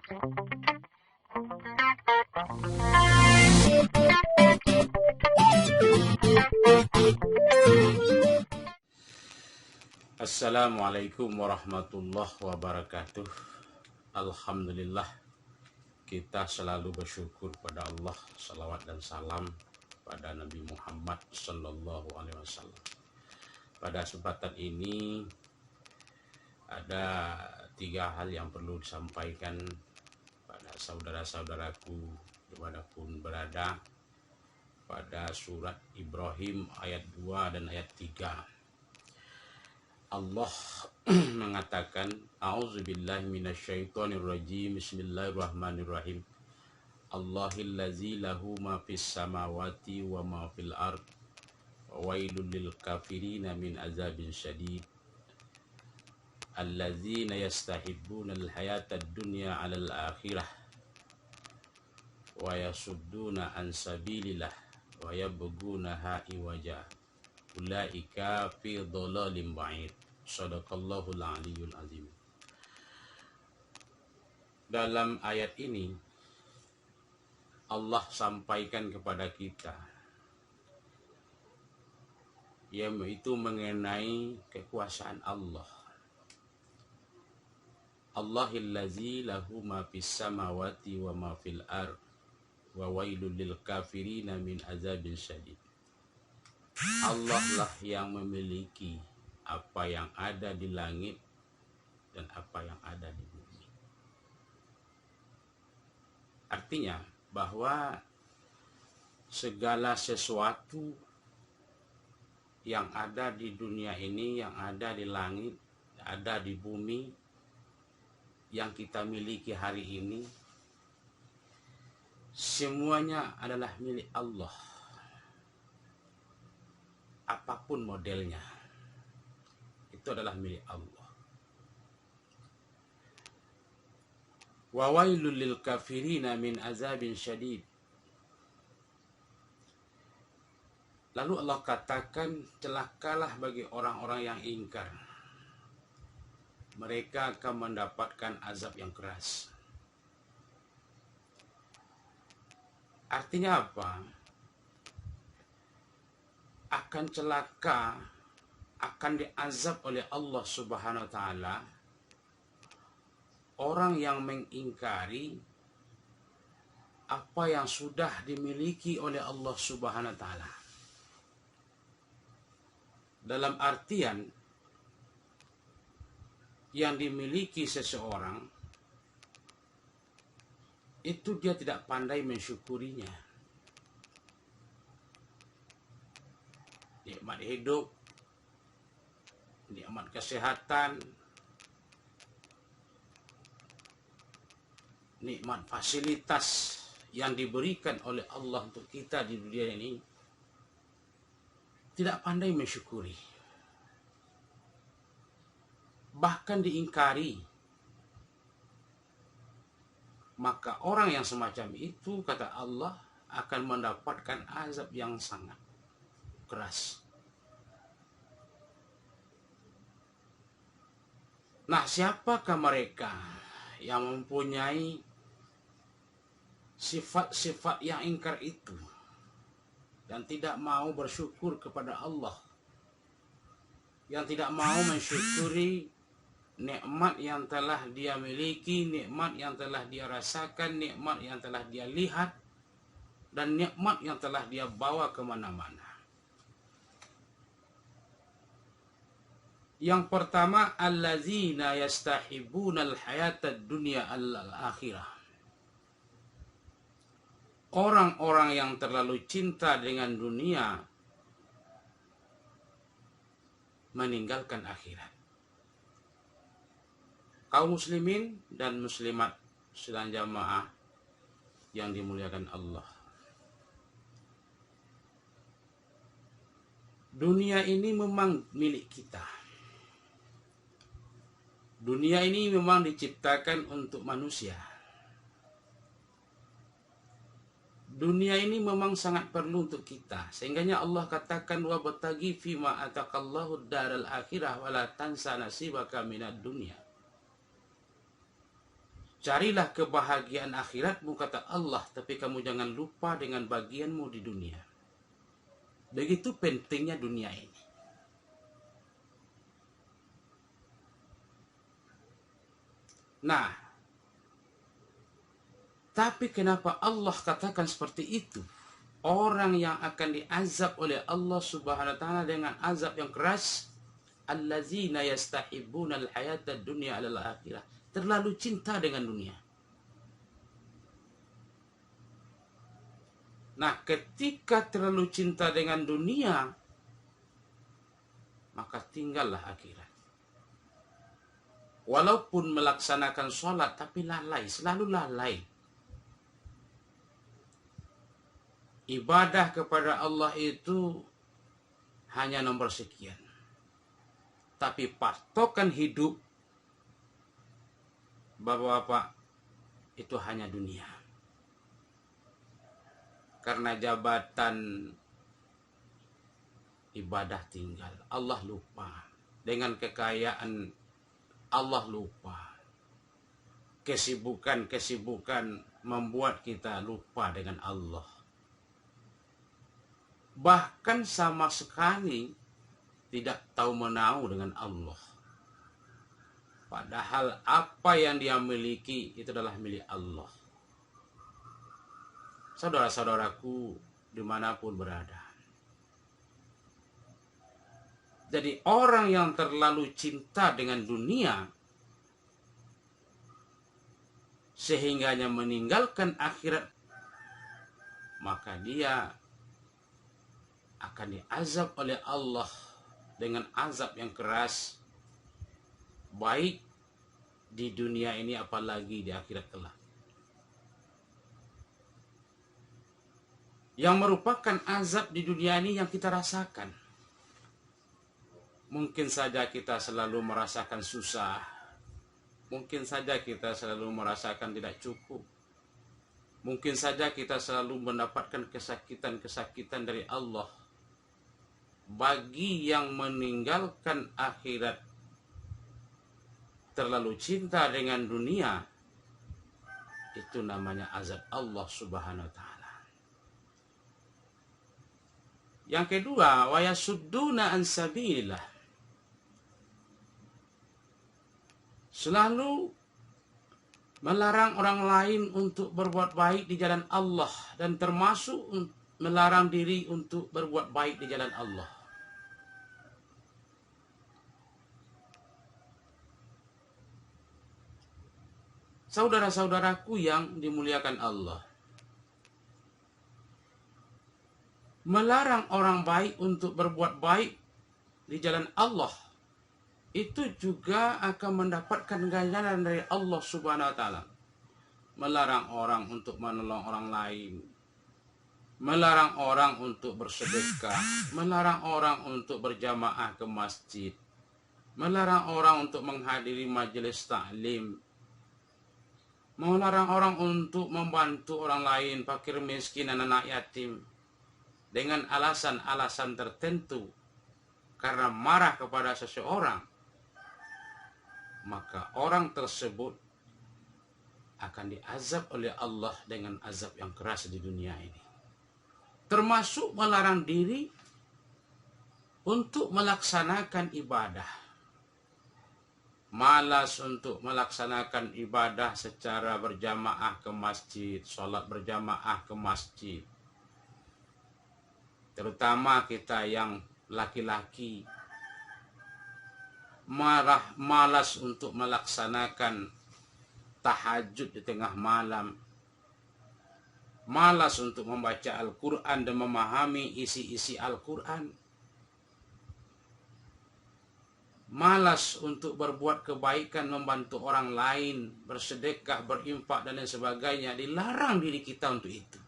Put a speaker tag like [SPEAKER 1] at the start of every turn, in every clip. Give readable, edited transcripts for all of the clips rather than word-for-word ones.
[SPEAKER 1] Assalamualaikum warahmatullahi wabarakatuh. Alhamdulillah, kita selalu bersyukur pada Allah. Salawat dan salam pada Nabi Muhammad Sallallahu Alaihi Wasallam. Pada kesempatan ini ada 3 hal yang perlu disampaikan pada saudara-saudaraku dimanapun berada. Pada surat Ibrahim ayat 2 dan ayat 3. Allah mengatakan, A'udzubillahi minasyaitonirrajim, Bismillahirrahmanirrahim. Allahillazi lahu ma fis samawati wa ma fil ard, wa wailul lil kafirina min azabin syadid. Allazina yastahibbuna al-hayata ad-dunya 'alal akhirah wa yasudduna an sabilillah wa yabghunaha iwaja. Ulaika fi dhalalim ba'id. Shadaqallahul aliyyul azim. Dalam ayat ini Allah sampaikan kepada kita yaitu mengenai kekuasaan Allah. Allahillazi lahu ma fis samawati wa ma fil ard, wa wailul lil kafirina min azabin syadid. Allah lah yang memiliki apa yang ada di langit dan apa yang ada di bumi. Artinya bahwa segala sesuatu yang ada di dunia ini, yang ada di langit, ada di bumi, yang kita miliki hari ini, semuanya adalah milik Allah. Apapun modelnya, itu adalah milik Allah. Wa wailul lil kafirina min azabin syadid. Lalu Allah katakan, celakalah bagi orang-orang yang ingkar. Mereka akan mendapatkan azab yang keras. Artinya apa? Akan celaka, akan diazab oleh Allah Subhanahu wa taala orang yang mengingkari apa yang sudah dimiliki oleh Allah Subhanahu wa taala. Dalam artian yang dimiliki seseorang itu dia tidak pandai mensyukurinya. Nikmat hidup, nikmat kesehatan, nikmat fasilitas yang diberikan oleh Allah untuk kita di dunia ini, tidak pandai mensyukuri, bahkan diingkari. Maka orang yang semacam itu, kata Allah, akan mendapatkan azab yang sangat keras. Nah, siapakah mereka yang mempunyai sifat-sifat yang ingkar itu dan tidak mau bersyukur kepada Allah, yang tidak mau mensyukuri nikmat yang telah dia miliki, nikmat yang telah dia rasakan, nikmat yang telah dia lihat, dan nikmat yang telah dia bawa kemana-mana. Yang pertama, allazina yastahibunal hayatad dunya alal akhirah. Orang-orang yang terlalu cinta dengan dunia meninggalkan akhirat. Kaum muslimin dan muslimat sedang jamaah yang dimuliakan Allah. Dunia ini memang milik kita. Dunia ini memang diciptakan untuk manusia. Dunia ini memang sangat perlu untuk kita. Sehingganya Allah katakan, wa batagi fima atakallahu daral akhirah wa la tansa nasibaka minad dunya. Carilah kebahagiaan akhiratmu, kata Allah, tapi kamu jangan lupa dengan bagianmu di dunia. Begitu pentingnya dunia ini. Nah, tapi kenapa Allah katakan seperti itu? Orang yang akan diazab oleh Allah Subhanahu wa taala dengan azab yang keras, allazina yastahibbuna al-hayata dunya 'alal akhirah. Terlalu cinta dengan dunia. Nah, ketika terlalu cinta dengan dunia, maka tinggallah akhirat. Walaupun melaksanakan sholat, tapi lalai, selalu lalai. Ibadah kepada Allah itu hanya nomor sekian. Tapi patokan hidup, Bapak-bapak, itu hanya dunia. Karena jabatan, ibadah tinggal. Allah lupa. Dengan kekayaan, Allah lupa. Kesibukan membuat kita lupa dengan Allah. Bahkan sama sekali tidak tahu menau dengan Allah. Padahal apa yang dia miliki itu adalah milik Allah. Saudara-saudaraku dimanapun berada. Jadi orang yang terlalu cinta dengan dunia sehingganya meninggalkan akhirat, maka dia akan diazab oleh Allah dengan azab yang keras, baik di dunia ini apalagi di akhirat kelak. Yang merupakan azab di dunia ini yang kita rasakan. Mungkin saja kita selalu merasakan susah. Mungkin saja kita selalu merasakan tidak cukup. Mungkin saja kita selalu mendapatkan kesakitan-kesakitan dari Allah. Bagi yang meninggalkan akhirat, terlalu cinta dengan dunia, itu namanya azab Allah Subhanahu wa taala. Yang kedua, wa yasudduna an sabilillah. Selalu melarang orang lain untuk berbuat baik di jalan Allah, dan termasuk melarang diri untuk berbuat baik di jalan Allah. Saudara-saudaraku yang dimuliakan Allah, melarang orang baik untuk berbuat baik di jalan Allah itu juga akan mendapatkan ganjaran dari Allah Subhanahu wa taala. Melarang orang untuk menolong orang lain, melarang orang untuk bersedekah, melarang orang untuk berjamaah ke masjid, melarang orang untuk menghadiri majelis taklim, melarang orang untuk membantu orang lain, fakir miskin dan anak yatim, dengan alasan-alasan tertentu karena marah kepada seseorang, maka orang tersebut akan diazab oleh Allah dengan azab yang keras di dunia ini. Termasuk melarang diri untuk melaksanakan ibadah. Malas untuk melaksanakan ibadah secara berjamaah ke masjid, sholat berjamaah ke masjid. Terutama kita yang laki-laki, malas untuk melaksanakan tahajud di tengah malam, malas untuk membaca Al-Quran dan memahami isi-isi Al-Quran, malas untuk berbuat kebaikan, membantu orang lain, bersedekah, berinfak dan lain sebagainya. Dilarang diri kita untuk itu.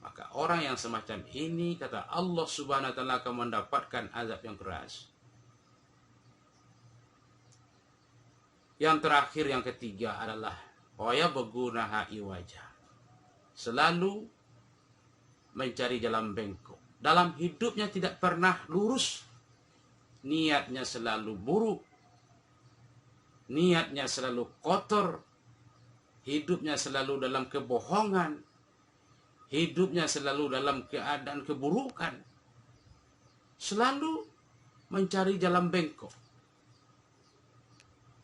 [SPEAKER 1] Maka orang yang semacam ini, kata Allah Subhanahu wa taala, akan mendapatkan azab yang keras. Yang terakhir, yang ketiga adalah waya begunaha iwaja. Selalu mencari jalan bengkok. Dalam hidupnya tidak pernah lurus. Niatnya selalu buruk. niatnya selalu kotor, hidupnya selalu dalam kebohongan, hidupnya selalu dalam keadaan keburukan, selalu mencari jalan bengkok.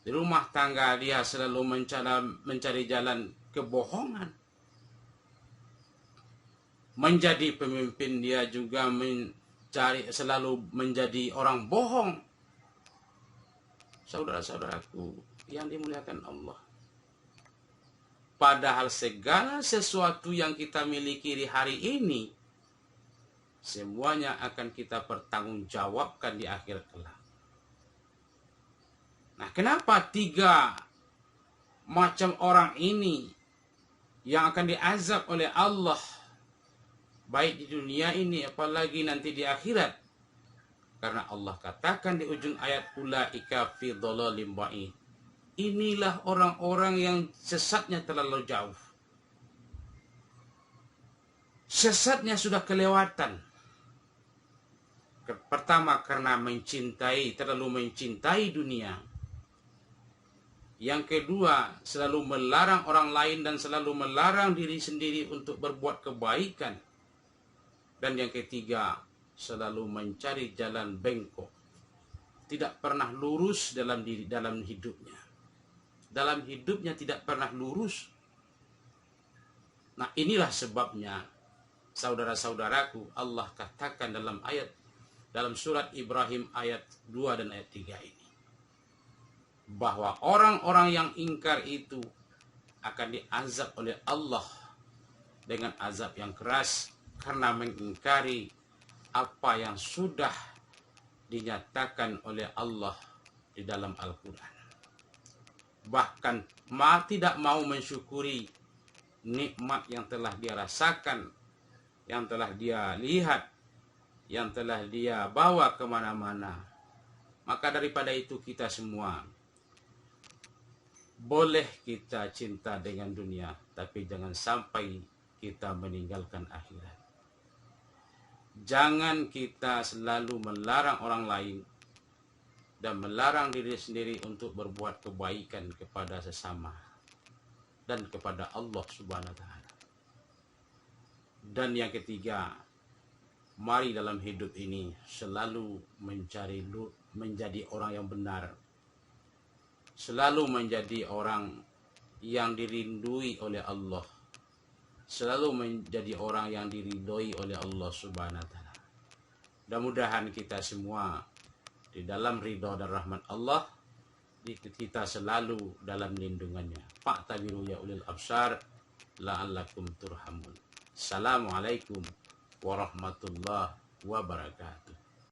[SPEAKER 1] Di rumah tangga dia selalu mencari jalan kebohongan. Menjadi pemimpin dia juga selalu menjadi orang bohong. Saudara-saudaraku yang dimuliakan Allah, padahal segala sesuatu yang kita miliki di hari ini semuanya akan kita pertanggungjawabkan di akhir kelak. Nah, kenapa 3 macam orang ini yang akan diazab oleh Allah baik di dunia ini apalagi nanti di akhirat? Karena Allah katakan di ujung ayat, ulaika fi dhalalim ba'id. Inilah orang-orang yang sesatnya terlalu jauh. Sesatnya sudah kelewatan. Pertama, karena terlalu mencintai dunia. Yang kedua, selalu melarang orang lain dan selalu melarang diri sendiri untuk berbuat kebaikan. Dan yang ketiga, selalu mencari jalan bengkok. Tidak pernah lurus dalam hidupnya. Dalam hidupnya tidak pernah lurus. Nah, inilah sebabnya, saudara-saudaraku, Allah katakan dalam surat Ibrahim ayat 2 dan ayat 3 ini, bahwa orang-orang yang ingkar itu akan diazab oleh Allah dengan azab yang keras karena mengingkari apa yang sudah dinyatakan oleh Allah di dalam Al-Quran. Bahkan tidak mau mensyukuri nikmat yang telah dia rasakan, yang telah dia lihat, yang telah dia bawa kemana-mana. Maka daripada itu kita semua boleh kita cinta dengan dunia, tapi jangan sampai kita meninggalkan akhirat. Jangan kita selalu melarang orang lain dan melarang diri sendiri untuk berbuat kebaikan kepada sesama dan kepada Allah Subhanahu wa taala. Dan yang ketiga, mari dalam hidup ini selalu menjadi orang yang benar. Selalu menjadi orang yang dirindui oleh Allah. Selalu menjadi orang yang diridhoi oleh Allah Subhanahu wa taala. Mudah-mudahan kita semua di dalam ridha dan rahmat Allah, kita selalu dalam lindungannya. Fa'tabiru ya ulil absar la'allakum turhamun. Assalamualaikum warahmatullahi wabarakatuh.